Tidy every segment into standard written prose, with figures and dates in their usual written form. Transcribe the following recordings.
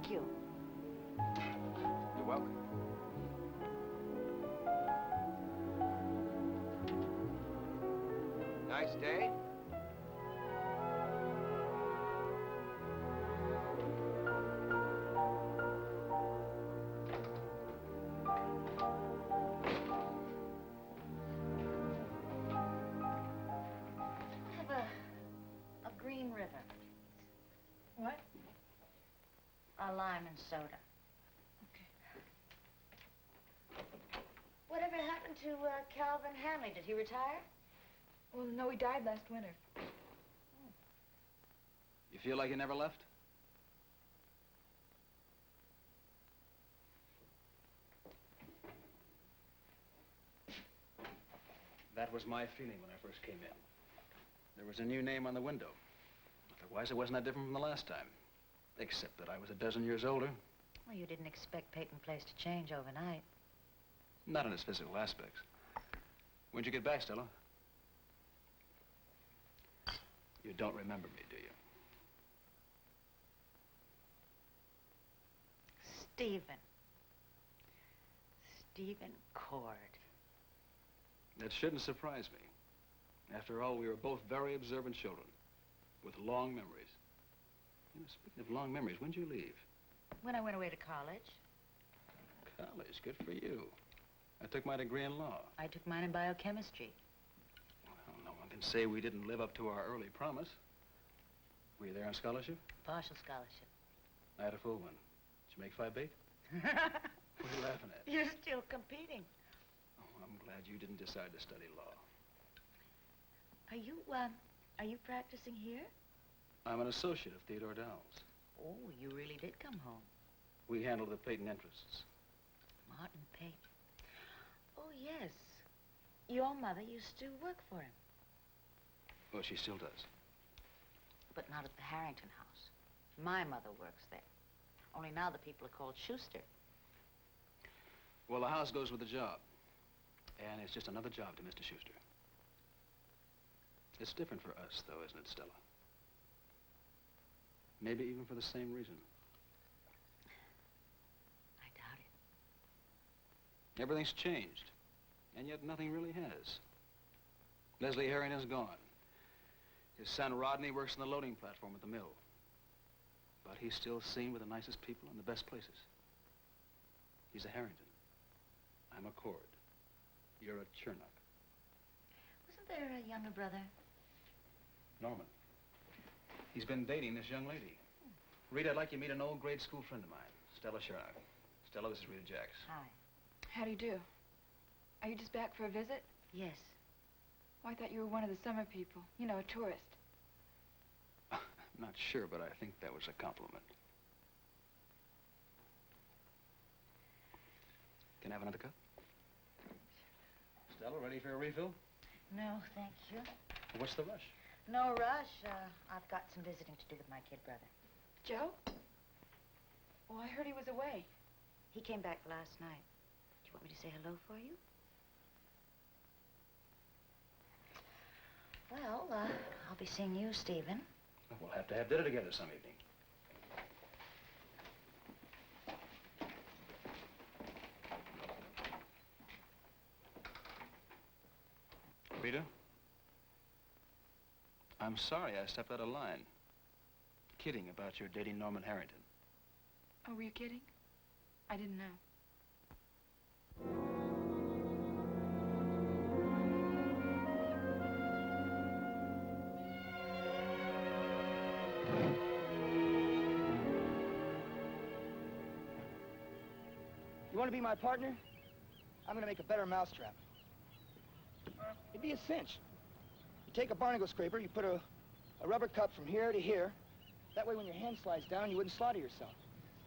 Thank you. You're welcome. Nice day. A green river. What? A lime and soda. Okay. Whatever happened to Calvin Hanley? Did he retire? Well, no, he died last winter. You feel like you never left? That was my feeling when I first came in. There was a new name on the window. Otherwise, it wasn't that different from the last time. Except that I was a dozen years older. Well, you didn't expect Peyton Place to change overnight. Not in its physical aspects. When'd you get back, Stella? You don't remember me, do you? Stephen Cord. That shouldn't surprise me. After all, we were both very observant children with long memories. You know, speaking of long memories, when'd you leave? When I went away to college. College, good for you. I took my degree in law. I took mine in biochemistry. Well, no one can say we didn't live up to our early promise. Were you there on scholarship? Partial scholarship. I had a full one. Did you make 5 bait? What are you laughing at? You're still competing. Oh, I'm glad you didn't decide to study law. Are you practicing here? I'm an associate of Theodore Dowell's. Oh, you really did come home. We handle the Peyton interests. Martin Peyton. Oh, yes. Your mother used to work for him. Well, she still does. But not at the Harrington house. My mother works there. Only now the people are called Schuster. Well, the house goes with the job. And it's just another job to Mr. Schuster. It's different for us, though, isn't it, Stella? Maybe even for the same reason. I doubt it. Everything's changed, and yet nothing really has. Leslie Harrington's gone. His son Rodney works on the loading platform at the mill. But he's still seen with the nicest people in the best places. He's a Harrington. I'm a Cord. You're a Chernock. Wasn't there a younger brother? Norman. He's been dating this young lady. Rita, I'd like you to meet an old grade school friend of mine, Stella Chernock. Stella, this is Rita Jacks. Hi. How do you do? Are you just back for a visit? Yes. Oh, I thought you were one of the summer people. You know, a tourist. Not sure, but I think that was a compliment. Can I have another cup? Stella, ready for a refill? No, thank you. What's the rush? No rush. I've got some visiting to do with my kid brother. Joe? Oh, I heard he was away. He came back last night. Do you want me to say hello for you? Well, I'll be seeing you, Stephen. We'll have to have dinner together some evening. Rita? I'm sorry I stepped out of line. Kidding about your dating Norman Harrington. Oh, were you kidding? I didn't know. You want to be my partner? I'm going to make a better mousetrap. It'd be a cinch. You take a barnacle scraper, you put a rubber cup from here to here. That way when your hand slides down, you wouldn't slaughter yourself.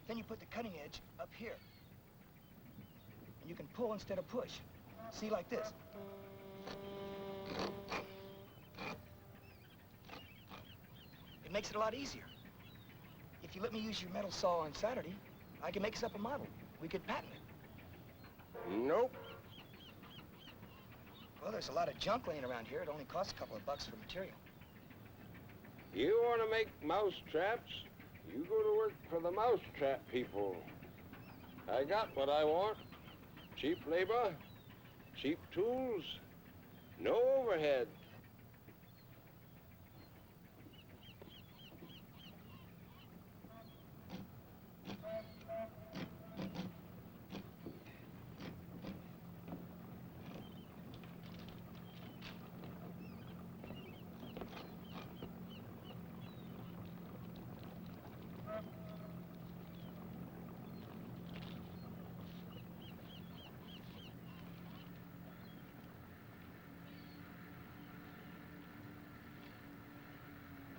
Then you put the cutting edge up here. And you can pull instead of push. See, like this. It makes it a lot easier. If you let me use your metal saw on Saturday, I can make us up a model. We could patent it. Nope. Well, there's a lot of junk laying around here. It only costs a couple of bucks for material. You want to make mouse traps? You go to work for the mousetrap people. I got what I want. Cheap labor, cheap tools, no overhead.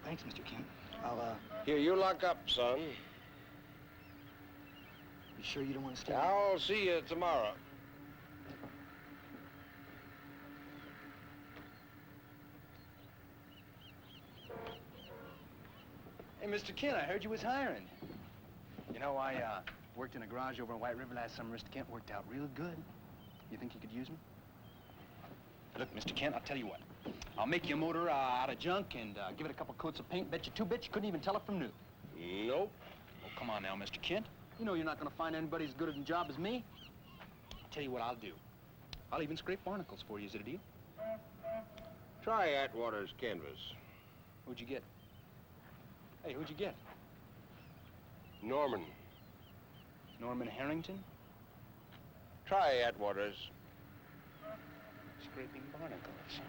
Thanks, Mr. Kent. I'll, Here, you lock up, son. You sure you don't want to stay? I'll see you tomorrow. Hey, Mr. Kent, I heard you was hiring. You know, I worked in a garage over in White River last summer. Mr. Kent worked out real good. You think you could use me? Look, Mr. Kent, I'll tell you what. I'll make your motor out of junk and give it a couple coats of paint. Bet you 2 bits you couldn't even tell it from new. Nope. Oh, come on now, Mr. Kent. You know you're not going to find anybody as good at the job as me. I'll tell you what I'll do. I'll even scrape barnacles for you. Is it a deal? Try Atwater's canvas. Who'd you get? Hey, who'd you get? Norman. Norman Harrington? Try Atwater's. Scraping barnacles.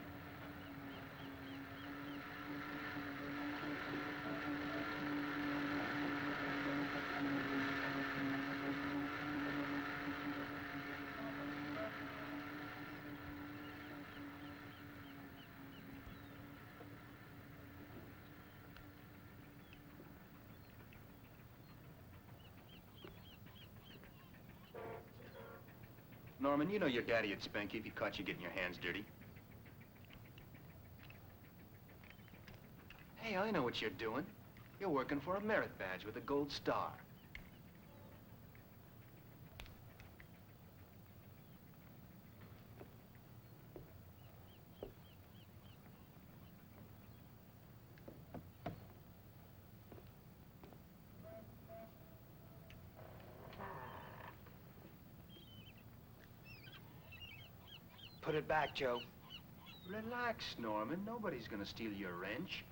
Norman, you know your daddy would spank you if he caught you getting your hands dirty. Hey, I know what you're doing. You're working for a merit badge with a gold star. Put it back, Joe. Relax, Norman. Nobody's gonna steal your wrench.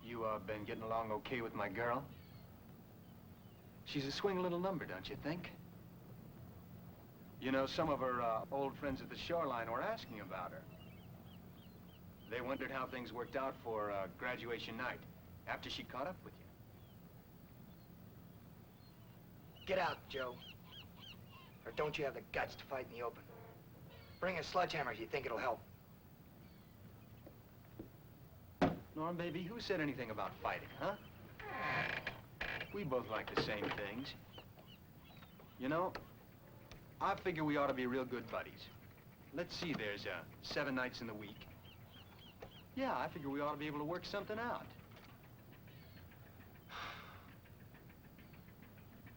You, been getting along okay with my girl? She's a swing little number, don't you think? You know, some of her, old friends at the shoreline were asking about her. They wondered how things worked out for, graduation night, after she caught up with you. Get out, Joe. Or don't you have the guts to fight in the open? Bring a sledgehammer if you think it'll help. Norm, baby, who said anything about fighting, huh? We both like the same things. You know, I figure we ought to be real good buddies. Let's see, there's 7 nights in the week. Yeah, I figure we ought to be able to work something out.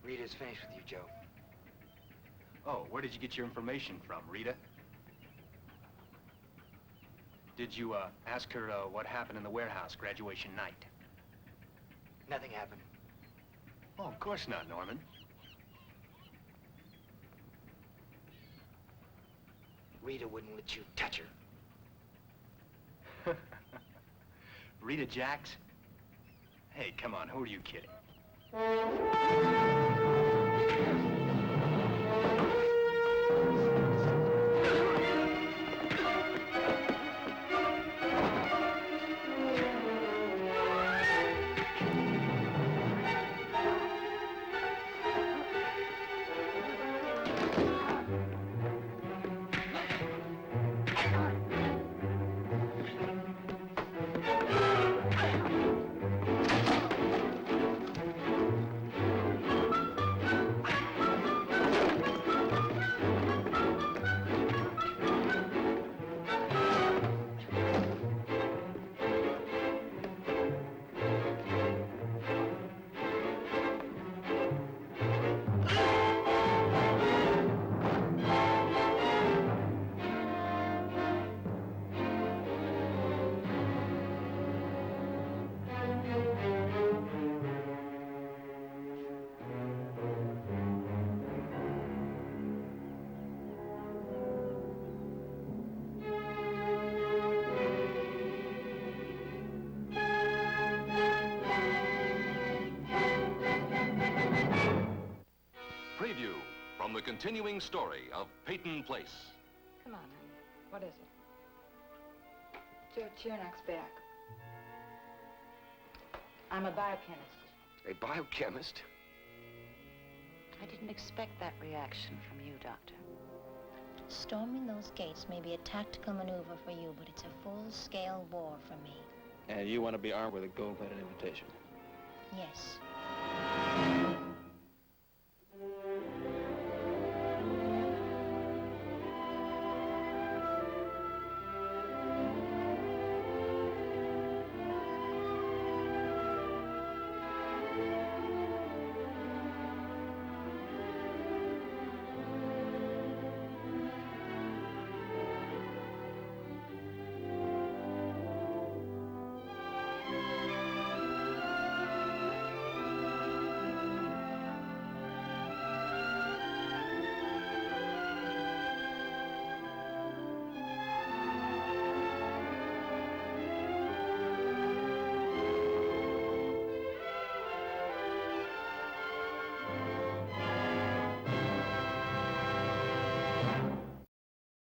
Rita's finished with you, Joe. Oh, where did you get your information from, Rita? Did you, ask her, what happened in the warehouse graduation night? Nothing happened. Oh, of course not, Norman. Rita wouldn't let you touch her. Rita Jacks? Hey, come on, who are you kidding? continuing story of Peyton Place. Come on, honey. What is it? Joe Chernak's back. I'm a biochemist. A biochemist? I didn't expect that reaction from you, Doctor. Storming those gates may be a tactical maneuver for you, but it's a full-scale war for me. And you want to be armed with a gold-plated invitation? Yes.